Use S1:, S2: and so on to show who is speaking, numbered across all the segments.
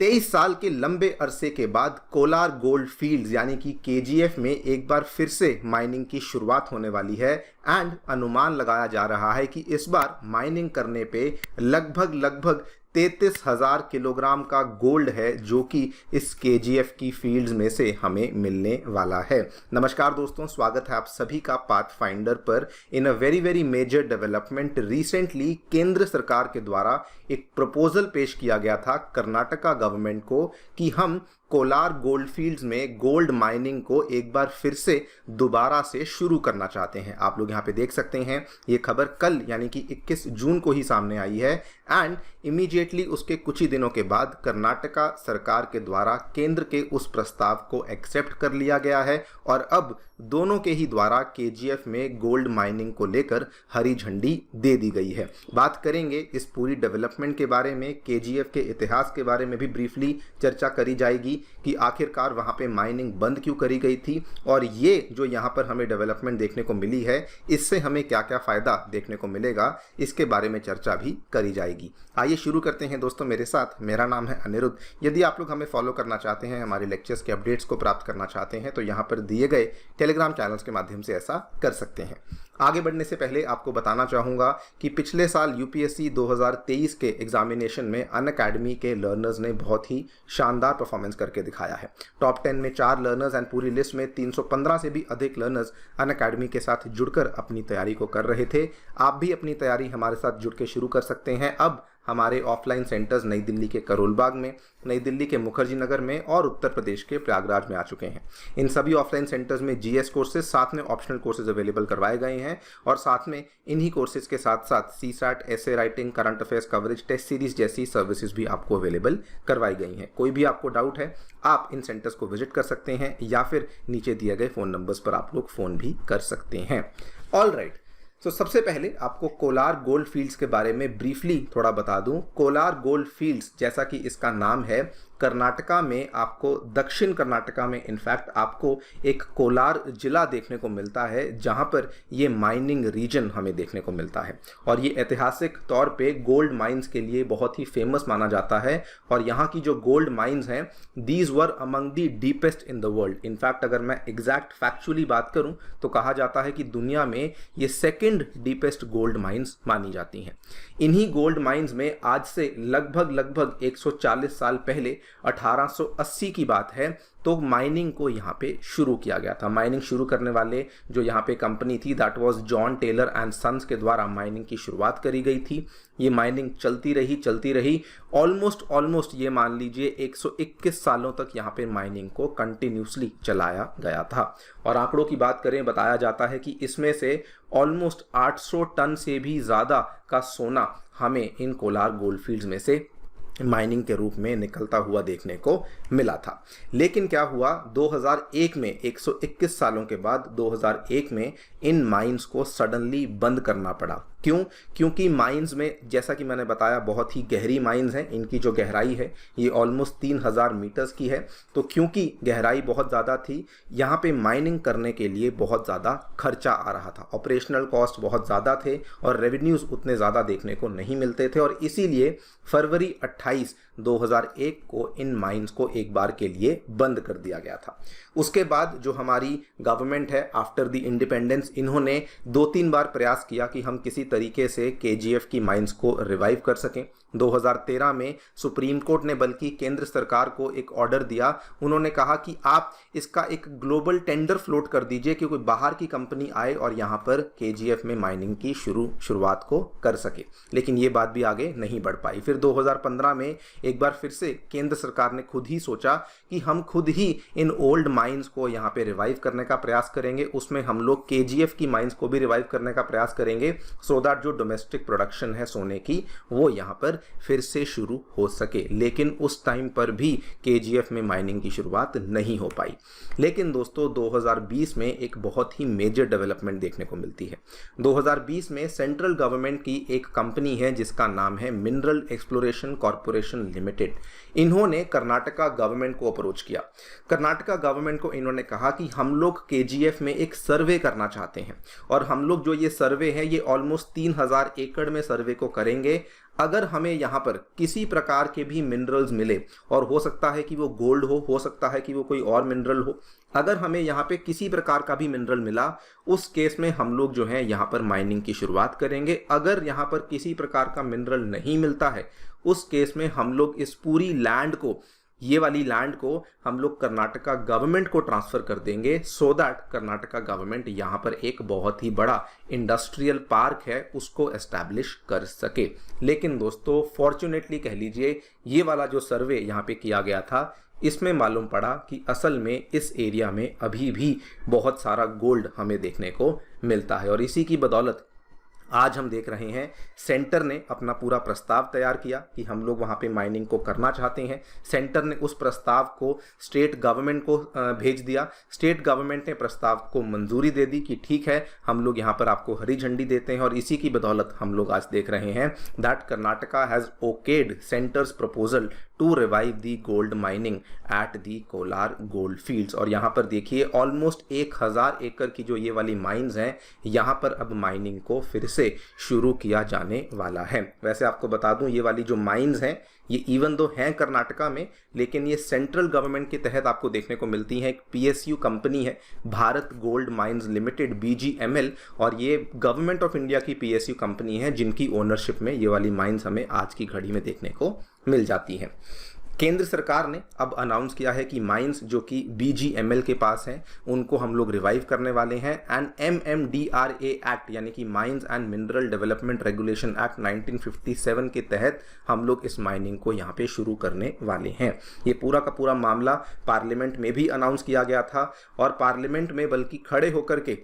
S1: 23 साल के लंबे अरसे के बाद कोलार गोल्ड फील्ड्स यानी कि केजीएफ में एक बार फिर से माइनिंग की शुरुआत होने वाली है एंड अनुमान लगाया जा रहा है कि इस बार माइनिंग करने पे लगभग 33,000 किलोग्राम का गोल्ड है जो कि इस केजीएफ की फील्ड्स में से हमें मिलने वाला है। नमस्कार दोस्तों, स्वागत है आप सभी का पाथफाइंडर पर। In a very major development, recently केंद्र सरकार के द्वारा एक प्रपोजल पेश किया गया था कर्नाटका गवर्नमेंट को कि हम कोलार गोल्ड फील्ड्स में गोल्ड माइनिंग को एक बार फिर से दोबारा से शुरू करना चाहते हैं। आप लोग यहाँ पे देख सकते हैं, ये खबर कल यानी कि 21 जून को ही सामने आई है एंड इमीडिएटली उसके कुछ ही दिनों के बाद कर्नाटका सरकार के द्वारा केंद्र के उस प्रस्ताव को एक्सेप्ट कर लिया गया है और अब दोनों के ही द्वारा केजीएफ में गोल्ड माइनिंग को लेकर हरी झंडी दे दी गई है। बात करेंगे इस पूरी डेवलपमेंट के बारे में, केजीएफ के इतिहास के बारे में भी ब्रीफली चर्चा करी जाएगी कि आखिरकार वहां पे माइनिंग बंद क्यों करी गई थी और ये जो यहाँ पर हमें डेवलपमेंट देखने को मिली है इससे हमें क्या क्या फायदा देखने को मिलेगा, इसके बारे में चर्चा भी करी जाएगी। आइए शुरू करते हैं दोस्तों मेरे साथ। मेरा नाम है अनिरुद्ध। यदि आप लोग हमें फॉलो करना चाहते हैं, हमारे लेक्चर्स के अपडेट्स को प्राप्त करना चाहते हैं तो यहाँ पर दिए गए टेलीग्राम चैनल्स के माध्यम से ऐसा कर सकते हैं। आगे बढ़ने से पहले आपको बताना चाहूँगा कि पिछले साल यूपीएससी 2023 के एग्जामिनेशन में अनअकैडमी के लर्नर्स ने बहुत ही शानदार परफॉर्मेंस करके दिखाया है। टॉप 10 में 4 लर्नर्स एंड पूरी लिस्ट में 315 से भी अधिक लर्नर्स अनअकैडमी के साथ जुड़कर अपनी तैयारी को कर रहे थे। आप भी अपनी तैयारी हमारे साथ जुड़ के शुरू कर सकते हैं। अब हमारे ऑफलाइन सेंटर्स नई दिल्ली के करोल बाग में, नई दिल्ली के मुखर्जी नगर में और उत्तर प्रदेश के प्रयागराज में आ चुके हैं। इन सभी ऑफलाइन सेंटर्स में जीएस कोर्सेज साथ में ऑप्शनल कोर्सेज अवेलेबल करवाए गए हैं और साथ में इन्हीं कोर्सेज के साथ साथ CSAT, essay writing, current affairs coverage, test series जैसी सर्विसेज भी आपको अवेलेबल करवाई गई हैं। कोई भी आपको डाउट है आप इन सेंटर्स को विजिट कर सकते हैं या फिर नीचे दिए गए फ़ोन नंबर्स पर आप लोग फ़ोन भी कर सकते हैं। ऑल राइट, सबसे पहले आपको कोलार गोल्ड फील्ड्स के बारे में ब्रीफली थोड़ा बता दूं। कोलार गोल्ड फील्ड्स जैसा कि इसका नाम है, कर्नाटका में आपको, दक्षिण कर्नाटका में इनफैक्ट आपको एक कोलार जिला देखने को मिलता है जहां पर ये माइनिंग रीजन हमें देखने को मिलता है और ये ऐतिहासिक तौर पे गोल्ड माइंस के लिए बहुत ही फेमस माना जाता है और यहाँ की जो गोल्ड माइंस हैं these were among the deepest in the world. In fact अगर मैं एग्जैक्ट फैक्चुअली बात करूं तो कहा जाता है कि दुनिया में ये सेकेंड डीपेस्ट गोल्ड माइंस मानी जाती हैं। इन्हीं गोल्ड माइंस में आज से लगभग 140 साल पहले 1880 की बात है तो माइनिंग को यहाँ पे शुरू किया गया था। माइनिंग शुरू करने वाले जो यहाँ पे कंपनी थी that was John Taylor and Sons के द्वारा माइनिंग की शुरुआत करी गई थी। ये माइनिंग चलती रही ऑलमोस्ट ये मान लीजिए 121 सालों तक यहाँ पे माइनिंग को कंटिन्यूसली चलाया गया था और आंकड़ों की बात करें, बताया जाता है कि इसमें से ऑलमोस्ट 800 टन से भी ज़्यादा का सोना हमें इन कोलार गोल्ड फील्ड्स में से माइनिंग के रूप में निकलता हुआ देखने को मिला था। लेकिन क्या हुआ, 2001 में 121 सालों के बाद 2001 में इन माइंस को सडनली बंद करना पड़ा। क्यों? क्योंकि माइंस में, जैसा कि मैंने बताया, बहुत ही गहरी माइंस हैं। इनकी जो गहराई है ये ऑलमोस्ट 3000 मीटर्स की है। तो क्योंकि गहराई बहुत ज़्यादा थी, यहाँ पे माइनिंग करने के लिए बहुत ज़्यादा खर्चा आ रहा था। ऑपरेशनल कॉस्ट बहुत ज़्यादा थे और रेवेन्यूज़ उतने ज़्यादा देखने को नहीं मिलते थे और इसीलिए फरवरी 28, 2001 को इन माइंस को एक बार के लिए बंद कर दिया गया था। उसके बाद जो हमारी गवर्नमेंट है आफ्टर द इंडिपेंडेंस, इन्होंने 2-3 बार प्रयास किया कि हम किसी तरीके से केजीएफ की माइंस को रिवाइव कर सकें। 2013 में सुप्रीम कोर्ट ने बल्कि केंद्र सरकार को एक ऑर्डर दिया। उन्होंने कहा कि आप इसका एक ग्लोबल टेंडर फ्लोट कर दीजिए कि कोई बाहर की कंपनी आए और यहाँ पर केजीएफ में माइनिंग की शुरुआत को कर सके, लेकिन ये बात भी आगे नहीं बढ़ पाई। फिर 2015 में एक बार फिर से केंद्र सरकार ने खुद ही सोचा कि हम खुद ही इन ओल्ड माइंस को यहाँ पे रिवाइव करने का प्रयास करेंगे। उसमें हम लोग केजीएफ की माइंस को भी रिवाइव करने का प्रयास करेंगे सो दैट जो डोमेस्टिक प्रोडक्शन है सोने की वो यहाँ पर फिर से शुरू हो सके। लेकिन उस टाइम पर भी केजीएफ में माइनिंग की शुरुआत नहीं हो पाई। लेकिन दोस्तों 2020 में एक बहुत ही मेजर डेवलपमेंट देखने को मिलती है। 2020 में सेंट्रल गवर्नमेंट की एक कंपनी है जिसका नाम है मिनरल एक्सप्लोरेशन कॉर्पोरेशन लिमिटेड। इन्होंने कर्नाटका गवर्नमेंट को अप्रोच किया। कर्नाटका गवर्नमेंट को इन्होंने कहा कि हम लोग केजीएफ में एक सर्वे करना चाहते हैं और हम लोग जो ये सर्वे है ये ऑलमोस्ट 3000 एकड़ में सर्वे को करेंगे। अगर हमें यहाँ पर किसी प्रकार के भी मिनरल्स मिले, और हो सकता है कि वो गोल्ड हो सकता है कि वो कोई और मिनरल हो, अगर हमें यहाँ पे किसी प्रकार का भी मिनरल मिला, उस केस में हम लोग जो है यहाँ पर माइनिंग की शुरुआत करेंगे। अगर यहाँ पर किसी प्रकार का मिनरल नहीं मिलता है, उस केस में हम लोग इस पूरी लैंड को, ये वाली लैंड को हम लोग कर्नाटका गवर्नमेंट को ट्रांसफर कर देंगे, सो दैट कर्नाटका गवर्नमेंट यहाँ पर एक बहुत ही बड़ा इंडस्ट्रियल पार्क है उसको एस्टैब्लिश कर सके। लेकिन दोस्तों फॉर्चुनेटली कह लीजिए, ये वाला जो सर्वे यहाँ पे किया गया था, इसमें मालूम पड़ा कि असल में इस एरिया में अभी भी बहुत सारा गोल्ड हमें देखने को मिलता है। और इसी की बदौलत आज हम देख रहे हैं सेंटर ने अपना पूरा प्रस्ताव तैयार किया कि हम लोग वहाँ पे माइनिंग को करना चाहते हैं। सेंटर ने उस प्रस्ताव को स्टेट गवर्नमेंट को भेज दिया। स्टेट गवर्नमेंट ने प्रस्ताव को मंजूरी दे दी कि ठीक है, हम लोग यहाँ पर आपको हरी झंडी देते हैं। और इसी की बदौलत हम लोग आज देख रहे हैं that Karnataka has okayed centre's proposal to revive the gold mining at the Kolar gold fields. और यहाँ पर देखिए ऑलमोस्ट 1000 एकड़ की जो ये वाली माइंस हैं, यहाँ पर अब माइनिंग को फिर से शुरू किया जाने वाला है। वैसे आपको बता दूं, ये वाली जो माइंस हैं ये इवन दो हैं कर्नाटका में, लेकिन ये सेंट्रल गवर्नमेंट के तहत आपको देखने को मिलती है। एक PSU कंपनी है, Bharat gold mines limited BGML, और ये गवर्नमेंट ऑफ इंडिया की PSU कंपनी है जिनकी ओनरशिप में ये वाली माइंस हमें आज की घड़ी में देखने को मिल जाती हैं। केंद्र सरकार ने अब अनाउंस किया है कि माइंस जो कि BGML के पास हैं उनको हम लोग रिवाइव करने वाले हैं। एंड MMDRA एक्ट यानी कि mines and mineral development regulation act 1957 के तहत हम लोग इस माइनिंग को यहाँ पे शुरू करने वाले हैं। ये पूरा का पूरा मामला पार्लियामेंट में भी अनाउंस किया गया था, और पार्लियामेंट में बल्कि खड़े होकर के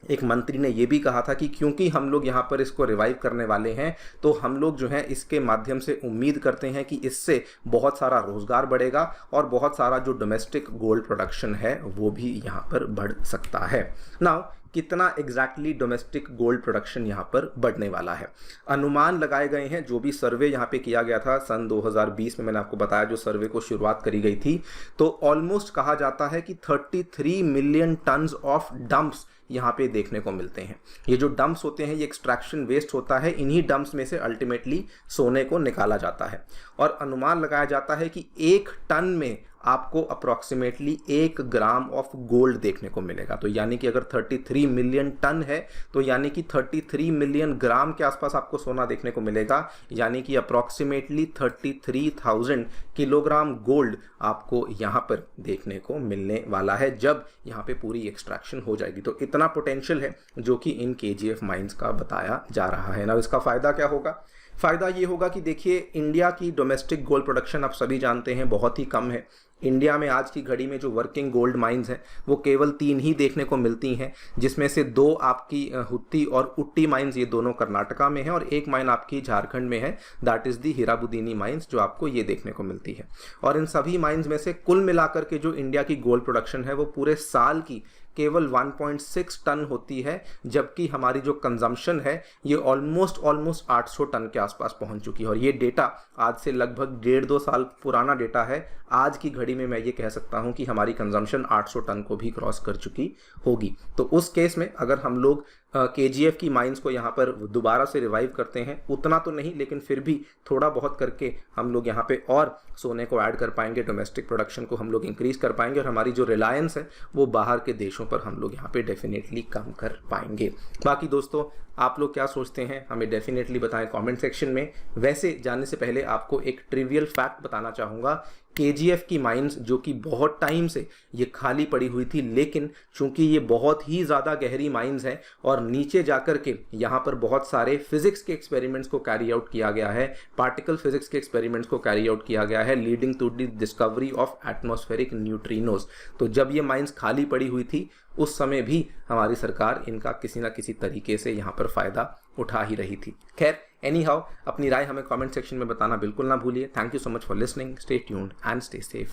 S1: एक मंत्री ने यह भी कहा था कि क्योंकि हम लोग यहाँ पर इसको रिवाइव करने वाले हैं, तो हम लोग जो है इसके माध्यम से उम्मीद करते हैं कि इससे बहुत सारा रोजगार बढ़ेगा और बहुत सारा जो डोमेस्टिक गोल्ड प्रोडक्शन है वो भी यहाँ पर बढ़ सकता है। नाउ कितना एग्जैक्टली डोमेस्टिक गोल्ड प्रोडक्शन यहाँ पर बढ़ने वाला है, अनुमान लगाए गए हैं। जो भी सर्वे यहाँ पे किया गया था सन 2020 में, मैंने आपको बताया जो सर्वे को शुरुआत करी गई थी, तो ऑलमोस्ट कहा जाता है कि 33 मिलियन टन्स ऑफ डंप्स यहाँ पे देखने को मिलते हैं। ये जो डंप्स होते हैं ये एक्सट्रैक्शन वेस्ट होता है, इन्हीं डंप्स में से अल्टीमेटली सोने को निकाला जाता है। और अनुमान लगाया जाता है कि 1 टन में आपको अप्रॉक्सीमेटली 1 ग्राम ऑफ गोल्ड देखने को मिलेगा। तो यानी कि अगर 33 मिलियन टन है तो यानी कि 33 मिलियन ग्राम के आसपास आपको सोना देखने को मिलेगा, यानी कि अप्रॉक्सीमेटली 33,000 किलोग्राम गोल्ड आपको यहाँ पर देखने को मिलने वाला है जब यहाँ पे पूरी एक्सट्रैक्शन हो जाएगी। तो इतना पोटेंशियल है जो कि इन KGF माइंस का बताया जा रहा है ना। इसका फ़ायदा क्या होगा? फ़ायदा ये होगा कि देखिए इंडिया की डोमेस्टिक गोल्ड प्रोडक्शन आप सभी जानते हैं बहुत ही कम है। इंडिया में आज की घड़ी में जो वर्किंग गोल्ड माइंस हैं वो केवल 3 ही देखने को मिलती हैं, जिसमें से 2 आपकी हुत्ती और उट्टी माइंस, ये दोनों कर्नाटका में है, और एक माइन आपकी झारखंड में है, दैट इज़ दी हीराबुदीनी माइंस, जो आपको ये देखने को मिलती है। और इन सभी माइंस में से कुल मिलाकर के जो इंडिया की गोल्ड प्रोडक्शन है वो पूरे साल की केवल 1.6 टन होती है, जबकि हमारी जो कंजम्पशन है ये ऑलमोस्ट 800 टन के आसपास पहुंच चुकी है। और ये डेटा आज से लगभग 1.5-2 साल पुराना डेटा है। आज की घड़ी में मैं ये कह सकता हूं कि हमारी कंजम्पशन 800 टन को भी क्रॉस कर चुकी होगी। तो उस केस में अगर हम लोग KGF की माइंस को यहाँ पर दोबारा से रिवाइव करते हैं, उतना तो नहीं लेकिन फिर भी थोड़ा बहुत करके हम लोग यहाँ पे और सोने को ऐड कर पाएंगे, डोमेस्टिक प्रोडक्शन को हम लोग इंक्रीज कर पाएंगे, और हमारी जो रिलायंस है वो बाहर के देशों पर हम लोग यहाँ पे डेफिनेटली कम कर पाएंगे। बाकी दोस्तों आप लोग क्या सोचते हैं हमें डेफिनेटली बताएं कमेंट सेक्शन में। वैसे जाने से पहले आपको एक ट्रिवियल फैक्ट बताना चाहूँगा। KGF की माइंस जो कि बहुत टाइम से ये खाली पड़ी हुई थी, लेकिन चूंकि ये बहुत ही ज़्यादा गहरी माइंस हैं और नीचे जाकर के यहाँ पर बहुत सारे फिजिक्स के एक्सपेरिमेंट्स को कैरी आउट किया गया है, पार्टिकल फिजिक्स के एक्सपेरिमेंट्स को कैरी आउट किया गया है, leading to the discovery of atmospheric neutrinos. तो जब ये माइंस खाली पड़ी हुई थी उस समय भी हमारी सरकार इनका किसी ना किसी तरीके से यहाँ पर फ़ायदा उठा ही रही थी। खैर एनी हाउ, अपनी राय हमें कमेंट सेक्शन में बताना बिल्कुल ना भूलिए। Thank you so much for listening, stay tuned and stay safe.